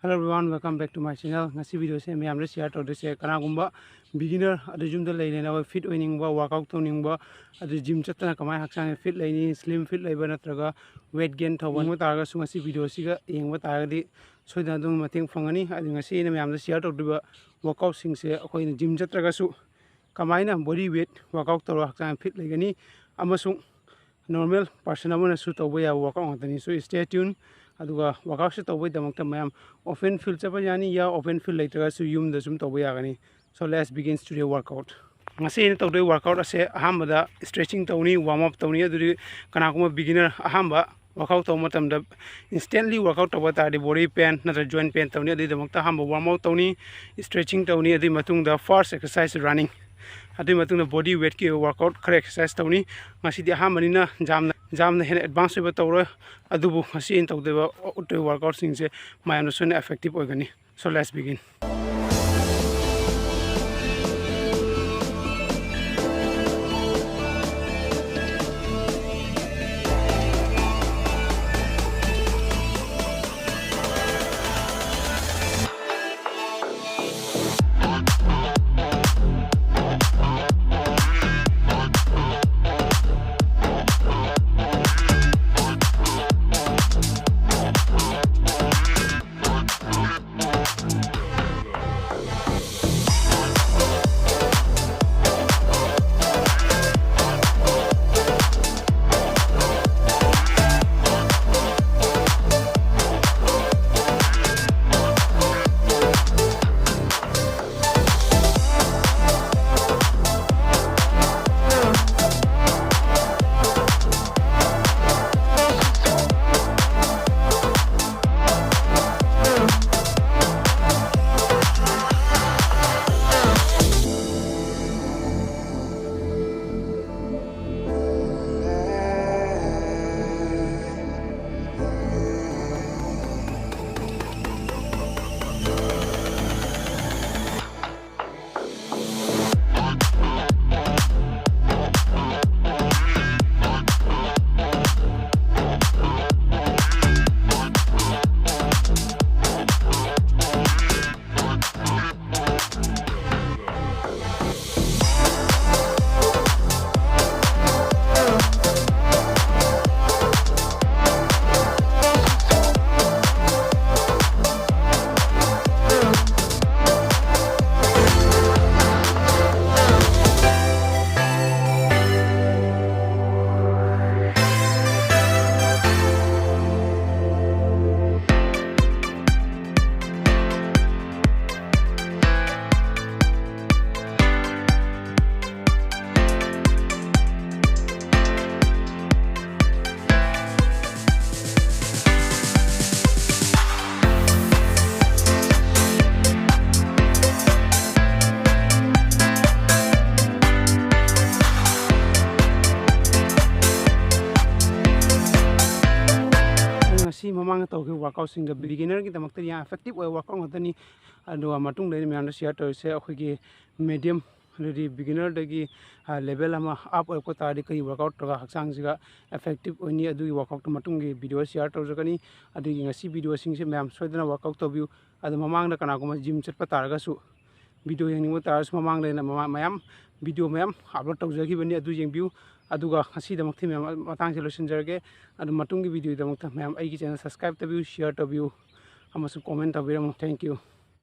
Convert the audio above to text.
Hello everyone, welcome back to my channel. Ngasi video se मैं हमरे share तौर से कना गुम्बा beginner अदु जिम द लेने ना fit winning बा workout तो निंग बा अदु जिम चतना कमाई हक्सांग fit लेनी slim fit लेबा नत्रगा weight gain थो वन तारगा सु ngasi video सिगा येंग बा तारगा सोइदा दुम मतेंग फंगनी अदु ngasi ने मैं हमरे share तौर दुबा workout सिंग से अखोई जिम चत्रगा सु कमाई ना body weight workout तौर हक्सांग fit लेगनी अमसुंग normal person अमना सु तौबा या workout होतनी so stay tuned aduga workout se tawai damakta mayam open field chapa yani ya open field later su yum da sum tawai agani. So let's begin today workout. Ngasi ni tawai workout ase ahamba stretching tawni warm up tawni aduri kana kuma beginner ahamba workout taw matam da instantly workout tawa ta body pain na joint pain tawni adi damakta ahamba warm up tawni stretching tawni adi matung da first exercise running adi matung da body weight ki workout khare exercise tawni ngasi di ahamba ni na jamna hen advance ba tawro adubu ngasi in tawdeba workout sing se mayam na effective ogani. So let's begin. Mamang tau ke workout sing the beginner ki tamak ya effective workout ngotani adu matung le me anda share to se akhoi ki medium the beginner de level ama up ko ta ri kai workout to haksang siga effective oni adu workout matung gi video share to jakani adu ngasi video sing se ma'am soidana workout to view adu mamang da kana ko gym chat pa targa su video yang ni tar mamang le na mayam video mayam upload to jagi bani adu jeng view aduga ngasi damak thi ma'am matang solution jarge adu matung gi video damak ta ma'am ai gi channel subscribe to view share to view amasu comment to view. Thank you.